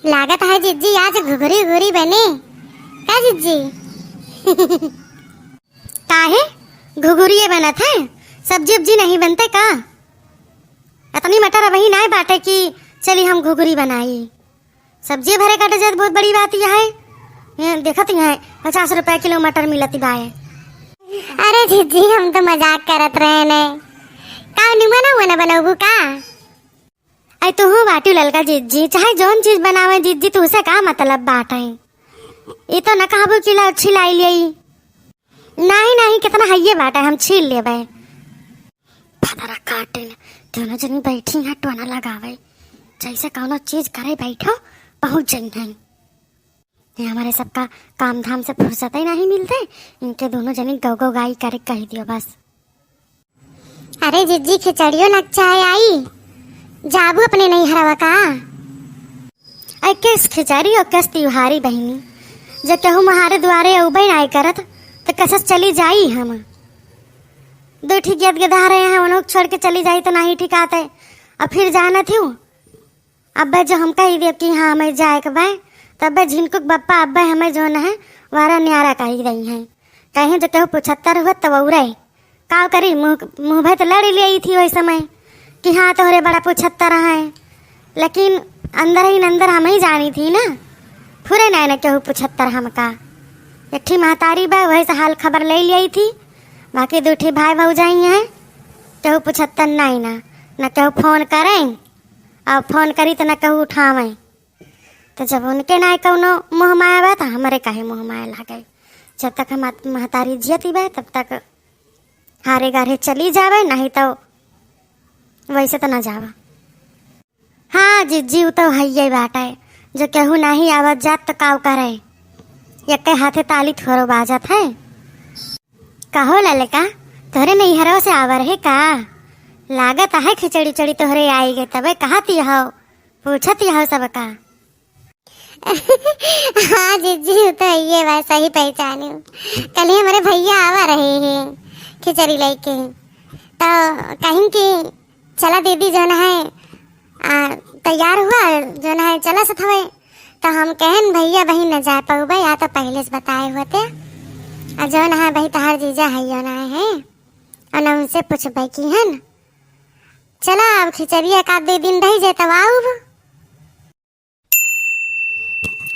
लागत है जिज्जी आज घुघरी घुघरी बने का जिज्जी? काहे घुघुरिये बनत है, सब्जी उब्जी नहीं बनते का? इतनी मटर वही ना बाटे कि चली हम घुघरी बनाई। सब्जी भरे काटे जात बहुत बड़ी बात यह है। ये देखत है 50 रुपए किलो मटर मिलती बाए। अरे जिज्जी हम तो मजाक करत रहे ने, का निमन हुआ ना बनाऊ का? आई तो हूँ बाटू ललका जिज्जी, चाहे जौन चीज बनावे जिज्जी तो उसे का मतलब बात है। ये तो न कहबो कि अच्छी लाई लियई, नहीं नहीं कितना हइये बाटा हम छील लेबे। फदरा काटे दोनों जनी बैठी हैं टोना लगावे, जैसे कौनो चीज करे बैठो पहुंच जाई हैं। ये हमारे सबका काम धाम से फुर्सत ही नहीं मिलते, इनके दोनों जनी गौ गौ गाई करे कह दियो बस। अरे जिज्जी खिचड़ियों नक चाहे आई जाबू अपने नहीं हरावा का? आई किस खिचड़ी और किस त्योहारी बहनी, जब कहूँ महारे द्वारे उबई नहीं करत तो कसस चली जाई। हम दो ठीक गद गधा रहे हैं, उन्होंने छोड़ के चली जाई तो नहीं ठीक आते। अब फिर जाना थी अब जो हम कही दे कि हाँ हमें जाए के भाई, तब झिनकुक बप्पा अब हमें जो है वारा न्यारा कही रही है। कहीं जो कहूँ 75 हुआ तब उड़े का करी मुँह भे तो लड़ ली थी वही समय कि हाँ तोहरे बड़ा 75 है, लेकिन अंदर ही अंदर हम ही जानी थी ना पूरे नहीं न कहूँ 75 हमका। एक ठी महतारी बा वही से हाल खबर ले ली थी, बाकी दूठी भाई भौजाई हैं कहूँ 75 नहीं ना न कहूँ फोन करें और फोन करी तो न कहूँ उठावें। तो जब उनके ना कौनो मुँह माया बा तो हमारे काहे मुँह माया लागे। जब तक हम महतारी जियती बा तब तक हारे गारे चली जावे, नहीं तो वैसे तो न जावा। हाँ जिज्जी तो है बात है, जो कहूँ नहीं आवत जात तो काव करे, एक हाथे ताली थोरो बाजत है। कहो ललका तोहरे नहीं हरो से आवर है का? लागत है खिचड़ी चड़ी तोहरे आई गए तबे कहती हो पूछती हो सबका। हाँ जिज्जी तो ये बात सही पहचानी। कल ही हमारे भैया आवा रहे हैं खिचड़ी लेके, तो कहीं कि चला दीदी जो है तैयार हुआ जो है चला सथवे। तो हम कहन भैया बहन न जा पाऊ भाई, या तो पहले से बताए होते और जो है भाई तहार जीजा है ना है और न उनसे पूछ भाई की है न चला अब खिचड़ी एक आध दिन रह जाए तब आओ।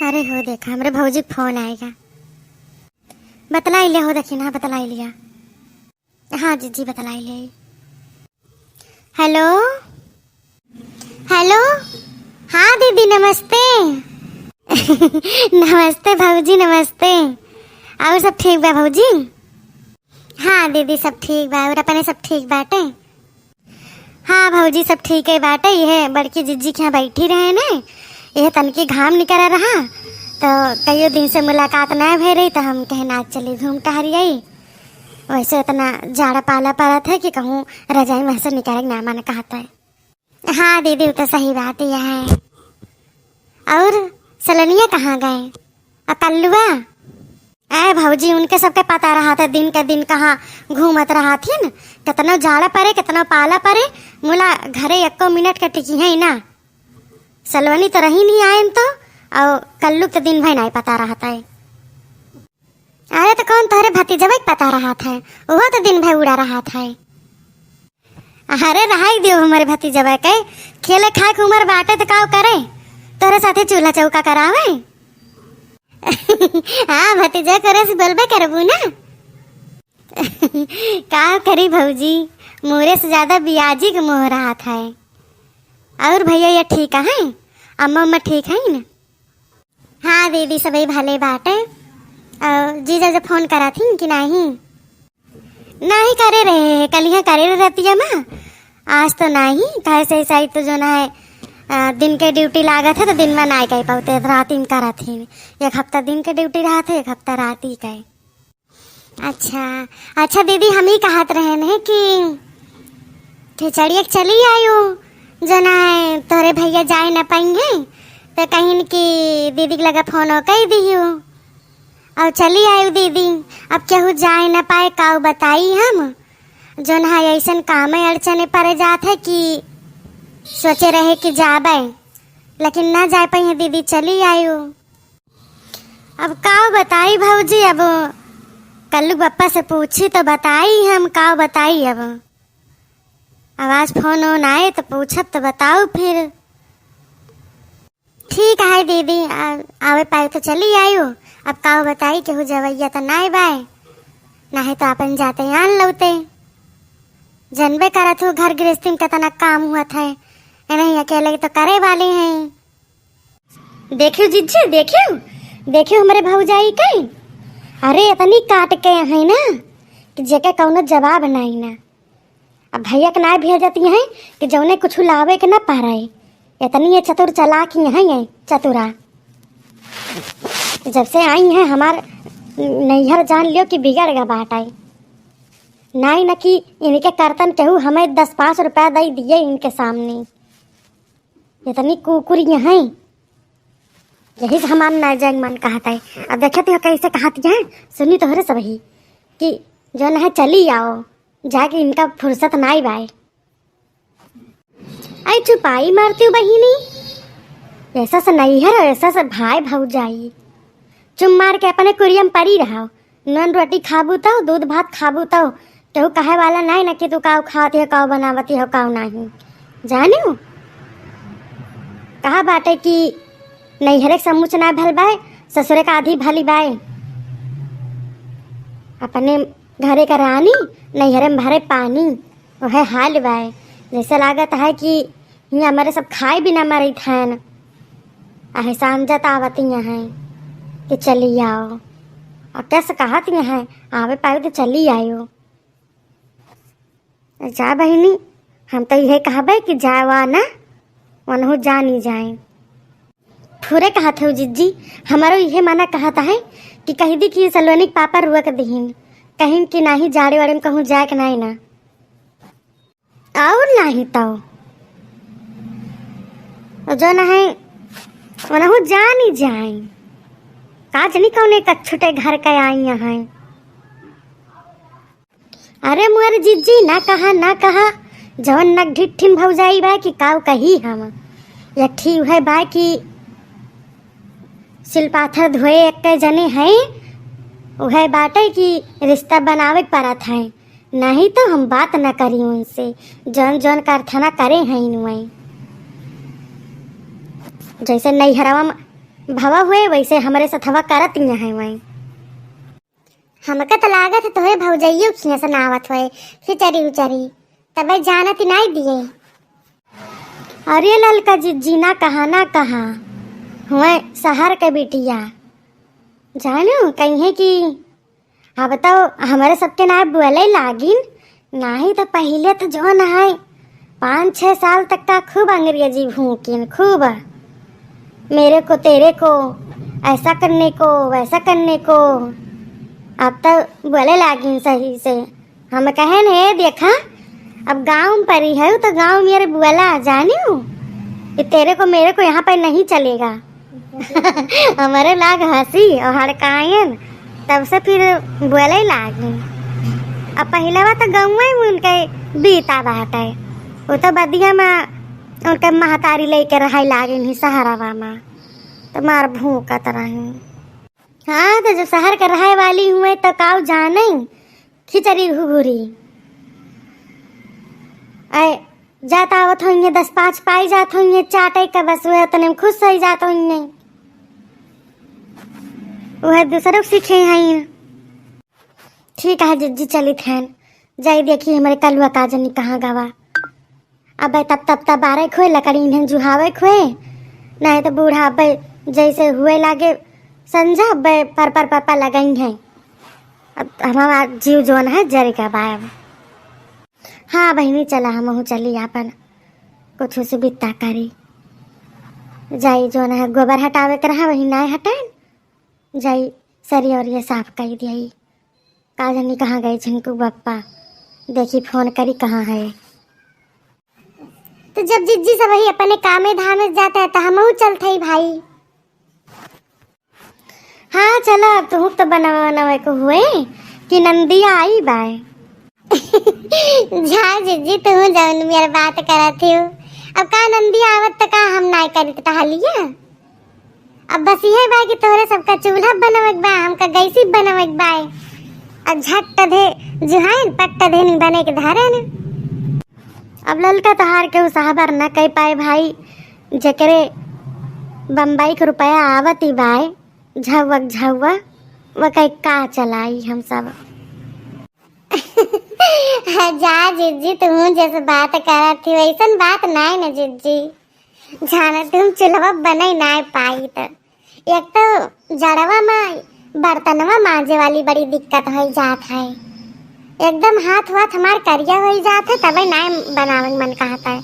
अरे हो देखा हमारे भौजी फोन आएगा, बतलाई ले हो देखी ना बतलाई लिया। हाँ जीजी बतलाई ले। हेलो हेलो हाँ दीदी नमस्ते। नमस्ते भौजी नमस्ते। और सब ठीक बा भौजी? हाँ दीदी सब ठीक बा, और अपने सब ठीक बाटे? हाँ भौजी सब ठीक है बाटे। यह बड़की जिज्जी के यहाँ बैठी रहे ने, यह तनकी घाम निकल रहा तो कई दिन से मुलाकात न भे रही, तो हम कहे आज चली घूम टहरी आई। वैसे इतना जाड़ा पाला पड़ा था कि कहूँ रजाई में से निकाले ना मन कहता है। हाँ दीदी तो सही बात यह है। और सलनिया कहाँ गए? कल्लुआ ऐ भौजी उनके सबके पता रहा था दिन के दिन कहाँ घूमत रहा थी न, कितना जाड़ा पड़े कितना पाला पड़े मुला घरे 1 मिनट का टिकी है ना। सलवनी तो रही नहीं आए तो, और कल्लू तो दिन भर नहीं पता रहा था। अरे तो कौन तोहरे भतीजा पता रहा था, वो तो दिन भर उड़ा रहा था। अरे रहा दियो हमारे भतीजा के खेले खाए के उम्र बाटे तो का करे, तोरे साथे चूल्हा चौका करावे। हाँ भतीजा करे से बोलबे करबू ना। का करी भौजी मोरे से ज्यादा बियाजी के मोह रहा था। और भैया ये ठीक है, अम्मा अम्मा ठीक है ना? हाँ दीदी सभी भले बाटे। और जीजा जब फोन करा थी कि नहीं? नहीं करे रहे, कल यहाँ करे रहती है माँ, आज तो नहीं। कैसे सही तो जो ना है दिन के ड्यूटी लागत है तो दिन में नहीं कह पाते, रात में करा थी। 1 हफ्ता दिन के ड्यूटी रहा थे 1 हफ्ता रात ही कहे। अच्छा अच्छा दीदी हम ही कहत रहे हैं कि खिचड़ी चली आयो जो ना है तोरे भैया जाए न पाएंगे तो कहीं की दीदी लगा फोन हो कही दियो और चली आयु दीदी। अब केहू जाए न पाए काऊ बताई हम जो ना ऐसा काम अड़चने पड़ जात है कि सोचे रहे कि जाबे लेकिन ना जा पाई है दीदी, चली आयु। अब का बताई भाऊजी, अब कल्लू पप्पा से पूछी तो बताई हम, का बताई अब आज फोन ऑन आए तो पूछब तो बताओ फिर। ठीक है दीदी, आवे पाए तो चली आयु। अब का बताई केहू जवैया तो ना बाय, ना है तो अपन जाते आन लौते। जनबे करत हो घर गृहस्थी में कितना काम हुआ था, नहीं अकेले तो करे वाले हैं। देखियो जीजी, देखियो हमारे भौजाई कहीं, अरे इतनी काट के है ना कि जेके कौनो जवाब नहीं ना। अब भैया के ना भेजती हैं कि जौने कुछ लावे के ना पा रहे, इतनी ये चतुर चालाक यहाँ है चतुरा। जब से आई हैं हमार नैहर जान लियो कि बिगड़ गया बाट आई नहीं, न कि इनके करतन कहूँ हमें 10-5 रुपया दे दिए इनके सामने, इतनी कुकुर यहाँ। यही से हमारा ना जाएंग मन कहता है। अब देखते हो कैसे कहती है, सुनी तो हरे सभी कि जो न है चली आओ, जाके इनका फुर्सत ना ही बाय। आई चुपाई मारती हूँ बहिनी, ऐसा से नहीं है, ऐसा से भाई भौजाई चुम मार के अपने कुरियम पड़ी रहो। नन रोटी खाबू तो, दूध भात खाबू तो केहू कहे वाला नहीं ना कि तू काव खाती है, काव बनावती हो, काव नहीं। जाने कहा बाटे कि नैहरे समूच ना भल बाय, ससुरे का आधी भली बाय। अपने घरे का रानी नैहरे में भरे पानी, वह हाल बाय। जैसे लागत है कि यहाँ हमारे सब खाए भी ना मरी थैन, समझत आवती है कि चली आओ। और कैसे कहती है आवे पाए तो चली आयो। जा बहिनी, हम तो यही कहबे कि जावा ना वनहु जानी जाए। फूरे कहते हो जीजी, हमारो यह माना कहता है कि कही दी कि सलोनी पापा रुआ के दहीन, कहीं कि नहीं जाड़े वाड़े में कहूँ जाए कि नहीं ना, और नहीं तो जो न है वनहु जानी जाए। काज नहीं कौन एक छुटे घर के आई हैं। अरे मुअर जीजी ना कहा जवन नक ढिठिन भौजाई बा कि काव कही हम यठी है बा कि सिलपाथर धोए एक के जने हैं, वह बाटे कि रिश्ता बनावे पड़त है, नहीं तो हम बात न करी उनसे। जौन जौन कारखाना करे हैं इनमें, जैसे नैहरवा भवा हुए वैसे हमारे सथवा करत है वही। हमका तो लागत है तोहरे भौजाइयो खिया से नावत हुए खिचड़ी उचरी तब जानत ही नहीं दिए। अरे ललका जीजी ना कहा हुए शहर के बिटिया जानो कहीं कि अब तो हमारे सबके ना बोले लागिन, नहीं तो पहले तो जो न है 5-6 साल तक का खूब अंग्रेजी भूकिन, खूब मेरे को तेरे को, ऐसा करने को वैसा करने को। अब तो बोले लागिन सही से। हम कहे न देखा अब गांव में परी है तो गांव मेरे बोला जानियो कि तेरे को मेरे को यहाँ पर नहीं चलेगा। हमारे लाग हंसी और हड़कायन, तब से फिर बोले लागी। अब पहले बात तो गाँव में उनके बीता बात है, वो तो बदिया में उनके महतारी लेके रहा लागे नहीं सहारावा में, तो मार भूकत रहे। हाँ तो जब शहर के रहे वाली हुए तो काव जाने खिचड़ी घुघुरी आए जाता आवत होंगे 10-5 पाई जात होंगे चाटे का, बस वह उतने में खुश सही जात होंगे, वह दूसरों को सीखे हैं। ठीक है जीजी चली थैन जाई देखी हमारे कलुआ काजनी कहाँ गवा। अब तब 12 खोए लकड़ी इन्हें जुहावे खोए, नहीं तो बूढ़ा अब जैसे हुए लागे संजा अब पर लगाई हैं। अब हमारा जीव जोन है जरी का बाब। हाँ बहनी चला हम चली अपन कुछ से बिता करी जाई, जो है गोबर हटावे कर रहा वही ना हटाए जाई, सरी और ये साफ कर दिया। काजनी कहाँ गई झिंकू बप्पा, देखी फोन करी कहाँ है। तो जब जिज्जी सब वही अपने कामे धामे जाते हैं तो हम चलते ही भाई। हाँ चलो अब तो बनावे को हुए कि नंदिया आई बाय। जा जिज्जी तुम जौन मेरी बात करती हो, अब का नंदी आवत त का हम नाय करित टहलिया। अब बस यही बा कि तोहरे सबका चूल्हा बनवक बा, हमका गैसी बनवक बा। अब झट दे जुहान पट दे नहीं बने के धारे न। अब ललका तहार के साहबर न कह पाए भाई, जकरे बम्बई के रुपया आवत ही बाय झवक झवा वो कह का चलाई हम सब। जा जिज्जी तुम जैसे बात करत थी वैसन बात नाय न जिज्जी। जाना तुम चूल्हा बने नाय पाई त एक तो जड़वा में बर्तनवा मांजे वाली बड़ी दिक्कत हो जात है। एकदम हाथ वाथ हमार करिया हो जात है तबे नाय बनावे मन कहता है।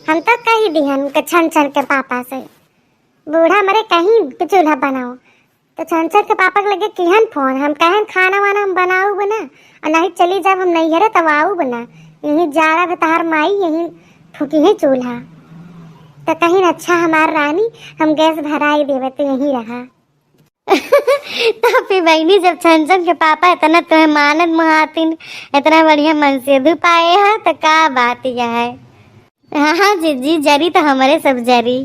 हम तो कही दिहन के छन छन के पापा से बूढ़ा मरे कहीं चूल्हा बनाओ तो छन छन के पापा के लगे किहन फोन हम कहन खाना वाना हम बनाऊ बना और नहीं चली जब हम नहीं हरे तब आऊ बना यही जाड़ा तहार माई यही फूकी है चूल्हा तो कहीं अच्छा हमार रानी हम गैस भराई देवे तो यही रहा। तो फिर बहनी जब छन छन के पापा इतना तुम्हें मानत मुहातिन इतना बढ़िया मन से धु पाए है तो का बात यह है। हाँ हाँ जीजी जरी तो हमारे सब जरी।